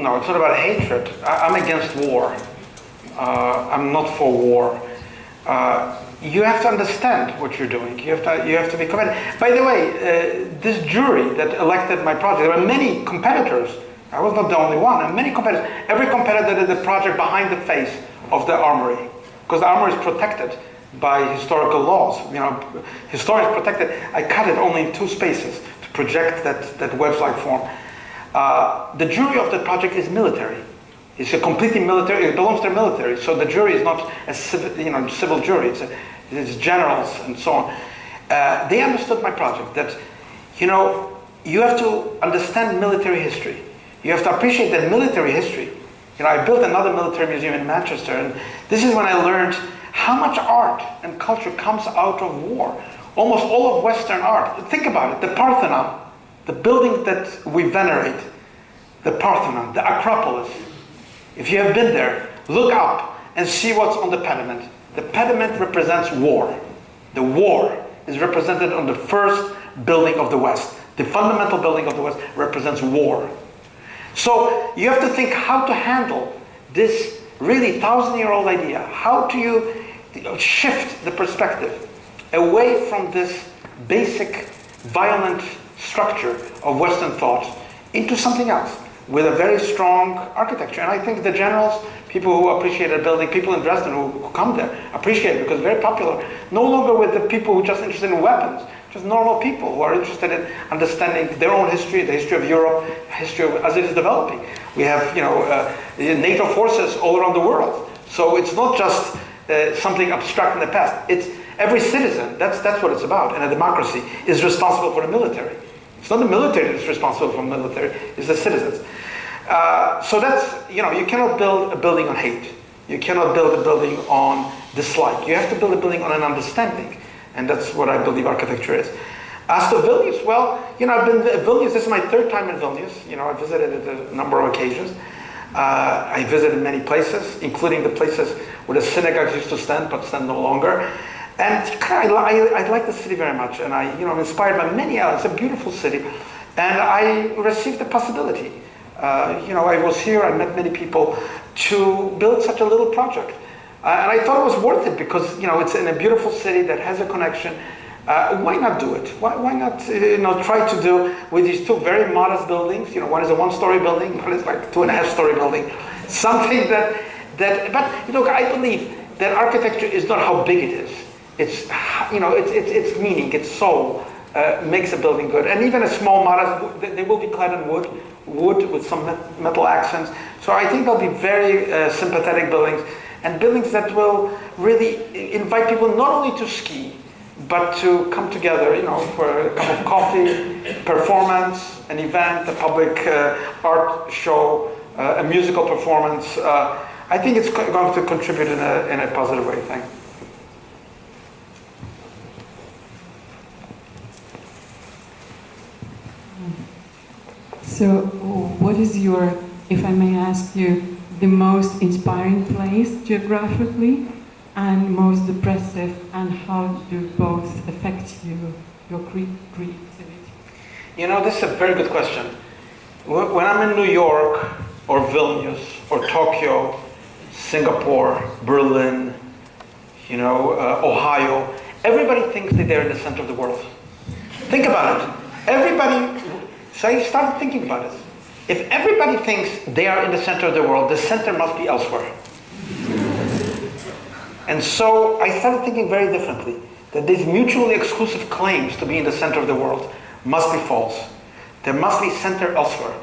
No, it's not about hatred. I'm against war. I'm not for war. You have to understand what you're doing. You have to be committed. By the way, this jury that elected my project, there were many competitors. I was not the only one, and many competitors. Every competitor did the project behind the face of the armory, because the armory is protected by historical laws. You know, historians protected. I cut it only in 2 spaces to project that wedge-like form. The jury of the project is military. It's a completely military. It belongs to the military. So the jury is not a civil jury. It's generals and so on. They understood my project. That you have to understand military history. You have to appreciate that military history. I built another military museum in Manchester, and this is when I learned how much art and culture comes out of war. Almost all of Western art. Think about it. The Parthenon, the building that we venerate, the Parthenon, the Acropolis. If you have been there, look up and see what's on the pediment. The pediment represents war. The war is represented on the first building of the West. The fundamental building of the West represents war. So you have to think how to handle this really 1,000-year-old idea. How do you shift the perspective away from this basic violent structure of Western thought into something else with a very strong architecture? And I think the generals, people who appreciate a building, people in Dresden who come there appreciate it because it's very popular. No longer with the people who are just interested in weapons, just normal people who are interested in understanding their own history, the history of Europe, history of, as it is developing. We have, NATO forces all around the world. So it's not just something abstract in the past. It's every citizen. That's what it's about. And a democracy is responsible for the military. It's not the military that's responsible for the military. It's the citizens. So that's you cannot build a building on hate. You cannot build a building on dislike. You have to build a building on an understanding. And that's what I believe architecture is. As to Vilnius, well, I've been to Vilnius. This is my 3rd time in Vilnius. I visited it a number of occasions. I visited many places, including the places where the synagogues used to stand, but stand no longer. And I like the city very much. And I'm inspired by many others. It's a beautiful city. And I received the possibility. I was here. I met many people to build such a little project. And I thought it was worth it because, it's in a beautiful city that has a connection. Why not do it? Why not, try to do with these 2 very modest buildings? One is a 1-story building, one is like 2.5-story building. Something but I believe that architecture is not how big it is. It's, its meaning, its soul makes a building good. And even a small, modest, they will be clad in wood with some metal accents. So I think they'll be very sympathetic buildings. And buildings that will really invite people not only to ski, but to come together, for a cup of coffee, performance, an event, a public art show, a musical performance. I think it's going to contribute in a positive way. Thank you. So, what is your, if I may ask you, the most inspiring place geographically and most depressive, and how do both affect you, your creativity? This is a very good question. When I'm in New York or Vilnius or Tokyo, Singapore, Berlin, Ohio, everybody thinks that they're in the center of the world. Think about it. So I started thinking about it. If everybody thinks they are in the center of the world, the center must be elsewhere. And so I started thinking very differently, that these mutually exclusive claims to be in the center of the world must be false. There must be center elsewhere.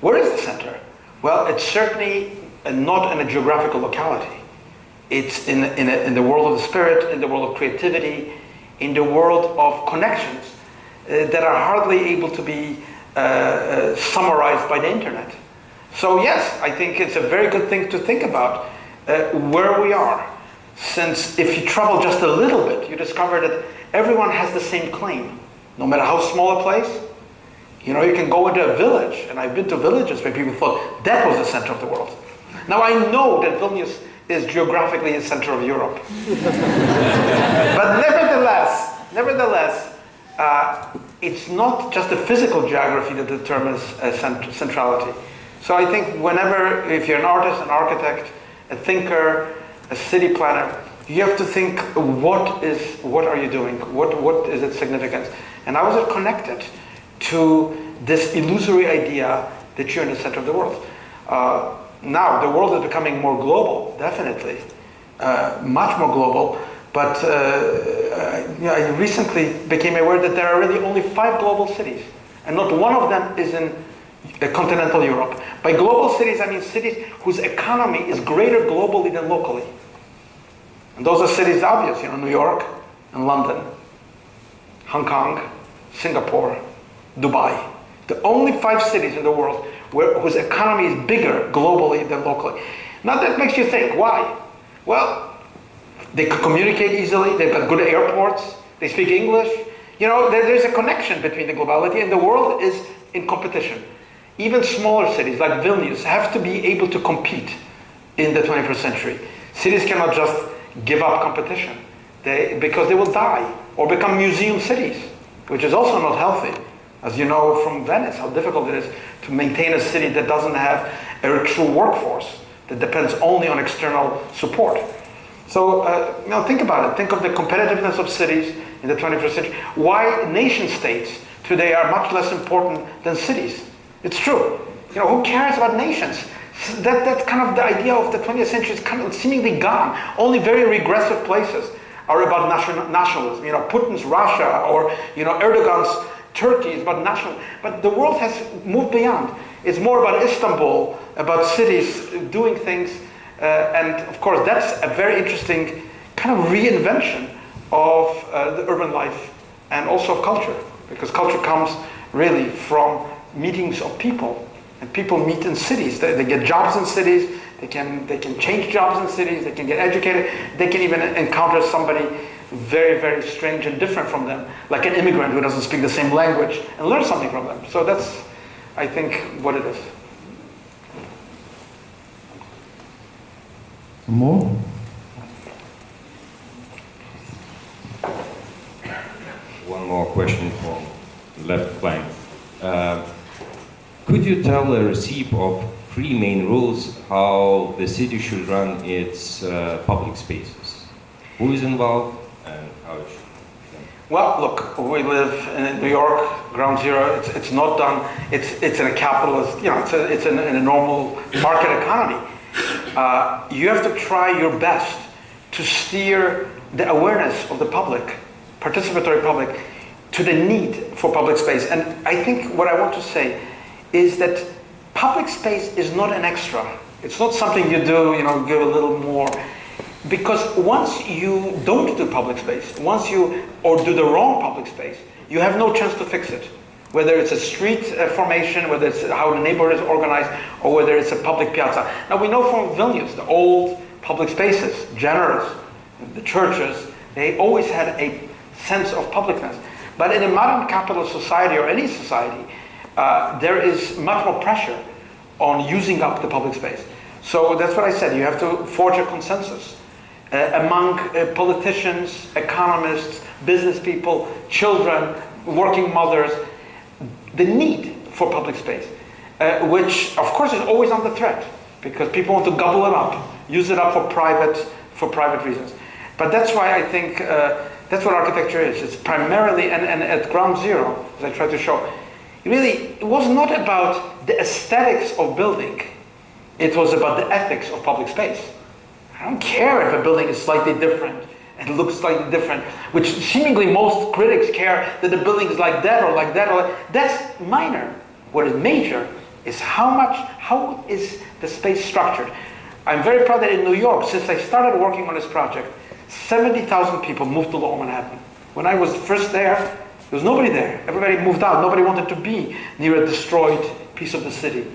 Where is the center? Well, it's certainly not in a geographical locality. It's in the world of the spirit, in the world of creativity, in the world of connections that are hardly able to be summarized by the internet. So yes, I think it's a very good thing to think about where we are. Since if you travel just a little bit, you discover that everyone has the same claim, no matter how small a place. You can go into a village, and I've been to villages where people thought that was the center of the world. Now I know that Vilnius is geographically the center of Europe. But nevertheless, it's not just the physical geography that determines centrality. So I think whenever, if you're an artist, an architect, a thinker, a city planner, you have to think, what are you doing? What is its significance? And how is it connected to this illusory idea that you're in the center of the world? Now, the world is becoming more global, definitely, much more global. But I recently became aware that there are really only 5 global cities, and not one of them is in continental Europe. By global cities, I mean cities whose economy is greater globally than locally. And those are cities obvious, New York and London, Hong Kong, Singapore, Dubai. The only 5 cities in the world whose economy is bigger globally than locally. Now that makes you think, why? Well, they can communicate easily, they've got good airports, they speak English. There's a connection between the globality, and the world is in competition. Even smaller cities like Vilnius have to be able to compete in the 21st century. Cities cannot just give up competition because they will die or become museum cities, which is also not healthy. As you know from Venice, how difficult it is to maintain a city that doesn't have a true workforce, that depends only on external support. So, think about it. Think of the competitiveness of cities in the 21st century. Why nation states today are much less important than cities. It's true. Who cares about nations? That's kind of the idea of the 20th century is kind of seemingly gone. Only very regressive places are about nationalism. Putin's Russia or, Erdogan's Turkey is about national. But the world has moved beyond. It's more about Istanbul, about cities doing things. And of course, that's a very interesting kind of reinvention of the urban life and also of culture. Because culture comes really from meetings of people. And people meet in cities. They get jobs in cities. They can change jobs in cities. They can get educated. They can even encounter somebody very, very strange and different from them, like an immigrant who doesn't speak the same language, and learn something from them. So that's, I think, what it is. Some more? One more question from left flank. Could you tell a receipt of 3 main rules how the city should run its public spaces? Who is involved and how it should? Well, look, we live in New York, ground zero. It's not done. It's in a capitalist. It's in a normal market economy. You have to try your best to steer the awareness of the public, participatory public, to the need for public space. And I think what I want to say is that public space is not an extra. It's not something you do, give a little more. Because once you don't do public space, or do the wrong public space, you have no chance to fix it. Whether it's a street formation, whether it's how the neighborhood is organized, or whether it's a public piazza. Now we know from Vilnius, the old public spaces, generous, the churches, they always had a sense of publicness. But in a modern capitalist society, or any society, there is much more pressure on using up the public space. So that's what I said, you have to forge a consensus among politicians, economists, business people, children, working mothers, the need for public space, which of course is always under threat because people want to gobble it up, use it up for private reasons. But that's why I think that's what architecture is. It's primarily, and at ground zero, as I tried to show, it was not about the aesthetics of building. It was about the ethics of public space. I don't care if a building is slightly different and looks slightly different, which seemingly most critics care that the building is like that or like that. That's minor. What is major is how is the space structured. I'm very proud that in New York, since I started working on this project, 70,000 people moved to Lower Manhattan. When I was first there was nobody there. Everybody moved out. Nobody wanted to be near a destroyed piece of the city.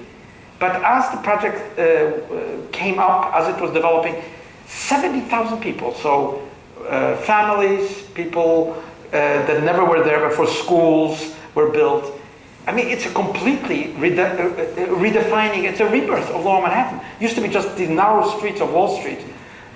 But as the project came up, as it was developing, 70,000 people, so families, people that never were there before, schools were built. I mean, it's a completely redefining, it's a rebirth of Lower Manhattan. It used to be just these narrow streets of Wall Street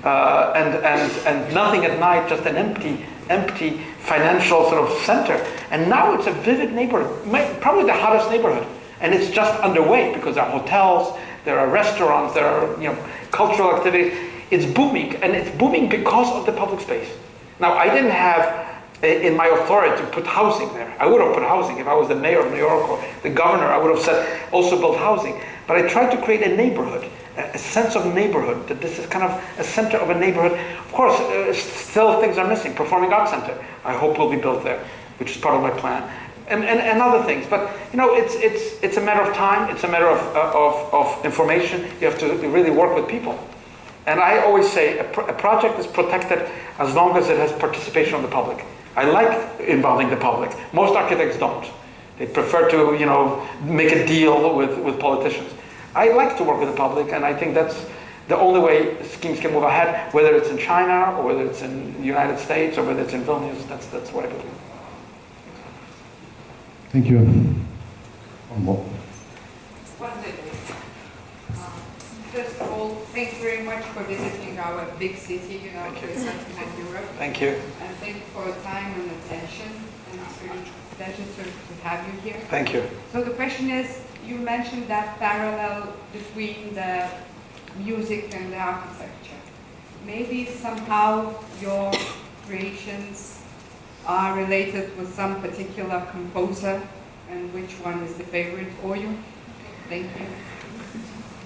and nothing at night, just an empty financial sort of center. And now it's a vivid neighborhood, probably the hottest neighborhood. And it's just underway because there are hotels, there are restaurants, there are cultural activities. It's booming, and it's booming because of the public space. Now, I didn't have in my authority to put housing there. I would have put housing if I was the mayor of New York or the governor. I would have said also build housing. But I tried to create a neighborhood, a sense of neighborhood, that this is kind of a center of a neighborhood. Of course, still things are missing. Performing Arts Center, I hope will be built there, which is part of my plan. And other things, but it's a matter of time. It's a matter of information. You have to really work with people. And I always say a project is protected as long as it has participation of the public. I like involving the public. Most architects don't. They prefer to make a deal with politicians. I like to work with the public, and I think that's the only way schemes can move ahead. Whether it's in China or whether it's in the United States or whether it's in Vilnius, that's what I believe. Thank you. One more. First of all, thank you very much for visiting our big city, to Central Europe. Thank you. And thank you for your time and attention. And it's really a pleasure to have you here. Thank you. So the question is, you mentioned that parallel between the music and the architecture. Maybe somehow your creations are related with some particular composer, and which one is the favorite for you? Thank you.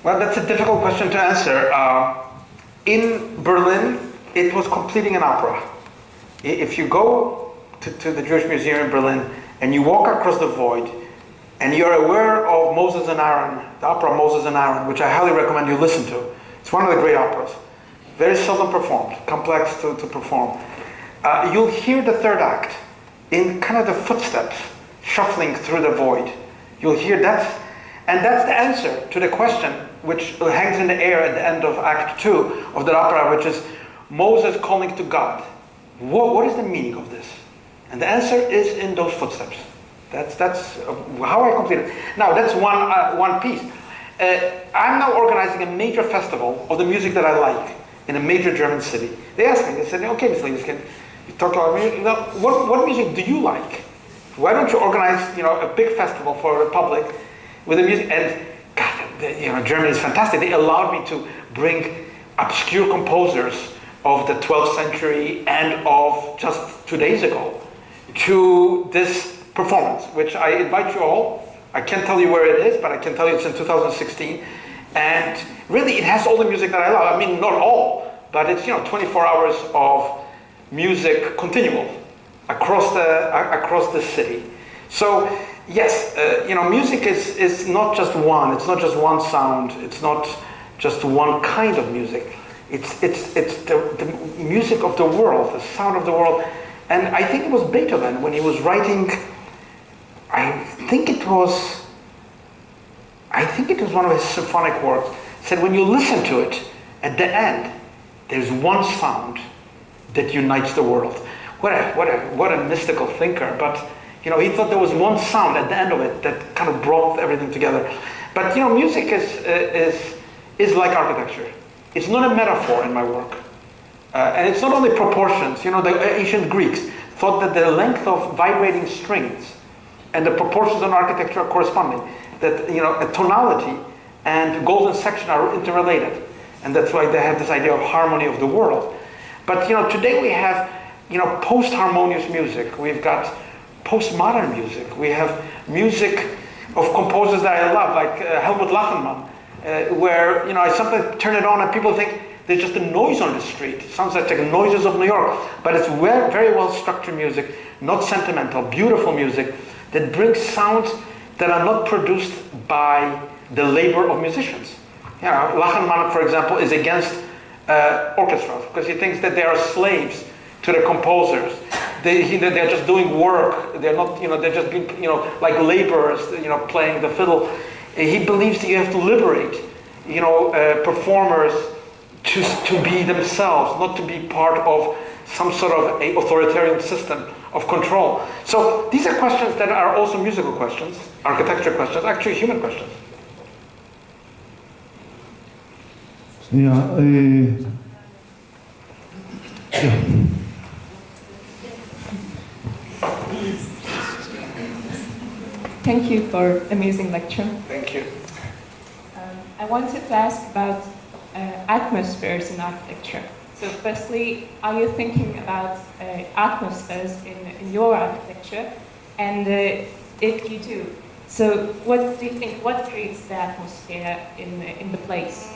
Well, that's a difficult question to answer. In Berlin, it was completing an opera. If you go to the Jewish Museum in Berlin and you walk across the void and you're aware of Moses and Aaron, the opera Moses and Aaron, which I highly recommend you listen to. It's one of the great operas. Very seldom performed, complex to perform. You'll hear the third act in kind of the footsteps shuffling through the void. You'll hear that, and that's the answer to the question which hangs in the air at the end of Act 2 of the opera, which is Moses calling to God. What is the meaning of this? And the answer is in those footsteps. That's how I complete it. Now, that's one piece. I'm now organizing a major festival of the music that I like in a major German city. They asked me, they said, okay, Mr. Libeskind, you talk about music, what music do you like? Why don't you organize, a big festival for the public with the music? And God, Germany is fantastic. They allowed me to bring obscure composers of the 12th century and of just 2 days ago to this performance, which I invite you all. I can't tell you where it is, but I can tell you it's in 2016. And really, it has all the music that I love. I mean, not all, but it's 24 hours of music continual across the city. So yes, music is not just one. It's not just one sound. It's not just one kind of music. It's the music of the world, the sound of the world. And I think it was Beethoven when he was writing. I think it was one of his symphonic works. Said when you listen to it, at the end, there's one sound that unites the world. What a mystical thinker! But he thought there was one sound at the end of it that kind of brought everything together. But music is like architecture. It's not a metaphor in my work, and it's not only proportions. The ancient Greeks thought that the length of vibrating strings and the proportions in architecture are corresponding. That a tonality and golden section are interrelated, and that's why they have this idea of harmony of the world. But today we have post-harmonious music. We've got postmodern music. We have music of composers that I love, like Helmut Lachenmann, where I sometimes turn it on and people think there's just a noise on the street. It sounds like the noises of New York, but it's very well structured music, not sentimental, beautiful music that brings sounds that are not produced by the labor of musicians. Lachenmann, for example, is against orchestras because he thinks that they are slaves to the composers. They're just doing work. They're not, they're just being, like laborers, playing the fiddle. He believes that you have to liberate, performers to be themselves, not to be part of some sort of a authoritarian system of control. So these are questions that are also musical questions, architecture questions, actually human questions. Yeah. Thank you for amazing lecture. Thank you. I wanted to ask about atmospheres in architecture. So firstly, are you thinking about atmospheres in your architecture? And if you do, so what do you think, what creates the atmosphere in the place?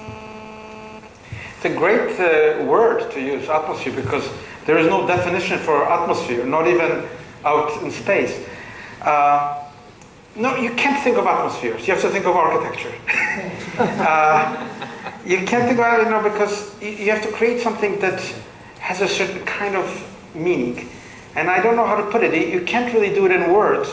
It's a great word to use, atmosphere, because there is no definition for atmosphere, not even out in space. No, you can't think of atmospheres. You have to think of architecture. You can't think about it, because you have to create something that has a certain kind of meaning. And I don't know how to put it. You can't really do it in words.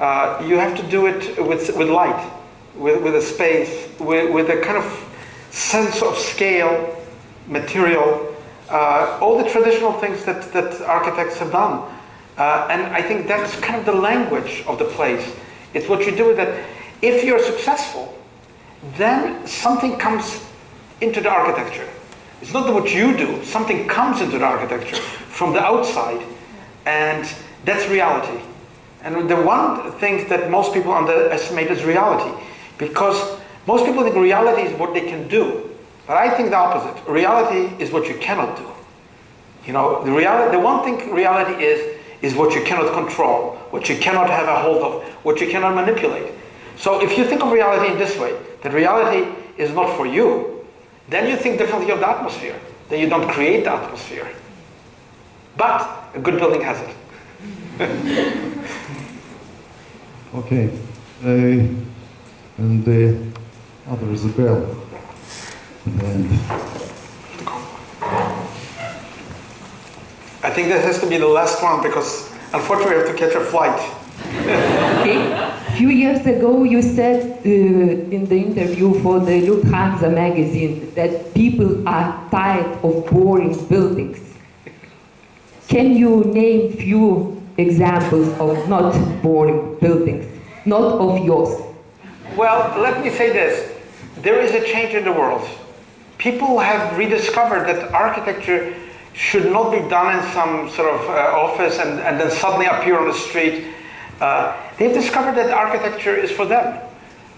You have to do it with light, with a space, with a kind of sense of scale, material, all the traditional things that architects have done. And I think that's kind of the language of the place. It's what you do with it. If you're successful, then something comes into the architecture. It's not what you do, something comes into the architecture from the outside, and that's reality. And the one thing that most people underestimate is reality, because most people think reality is what they can do, but I think the opposite. Reality is what you cannot do. The one thing reality is what you cannot control, what you cannot have a hold of, what you cannot manipulate. So if you think of reality in this way, that reality is not for you, then you think differently of the atmosphere. Then you don't create the atmosphere. But a good building has it. Okay. And the other is a bell. And I think that has to be the last one, because unfortunately we have to catch a flight. Okay. A few years ago, you said in the interview for the Lufthansa magazine that people are tired of boring buildings. Can you name few examples of not boring buildings, not of yours? Well, let me say this. There is a change in the world. People have rediscovered that architecture should not be done in some sort of office and then suddenly appear on the street. They've discovered that architecture is for them.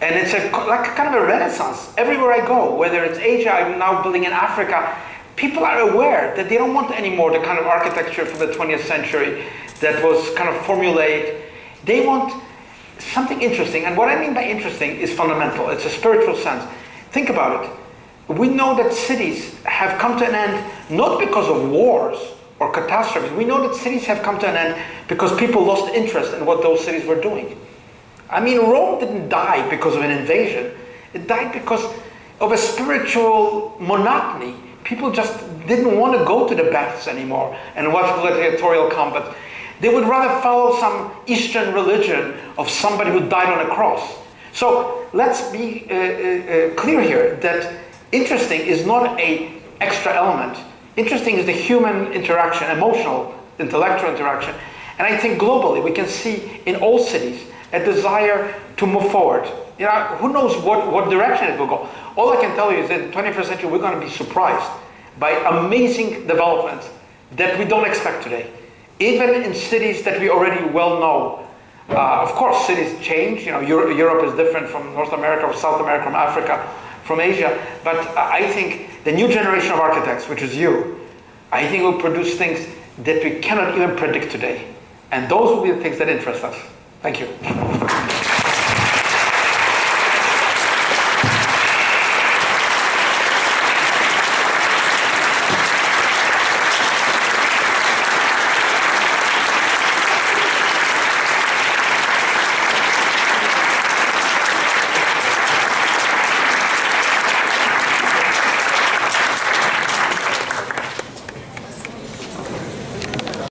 And it's like kind of a renaissance. Everywhere I go, whether it's Asia, I'm now building in Africa, people are aware that they don't want anymore the kind of architecture from the 20th century that was kind of formulaic. They want something interesting. And what I mean by interesting is fundamental. It's a spiritual sense. Think about it. We know that cities have come to an end not because of wars or catastrophes. We know that cities have come to an end because people lost interest in what those cities were doing. I mean, Rome didn't die because of an invasion. It died because of a spiritual monotony. People just didn't want to go to the baths anymore and watch gladiatorial combat. They would rather follow some Eastern religion of somebody who died on a cross. So let's be clear here that interesting is not an extra element. Interesting is the human interaction, emotional, intellectual interaction. And I think globally we can see in all cities a desire to move forward. Who knows what direction it will go. All I can tell you is that in the 21st century we're going to be surprised by amazing developments that we don't expect today. Even in cities that we already well know. Of course, cities change. Europe is different from North America, or South America, from Africa, from Asia. But I think the new generation of architects, which is you, I think will produce things that we cannot even predict today. And those will be the things that interest us. Thank you.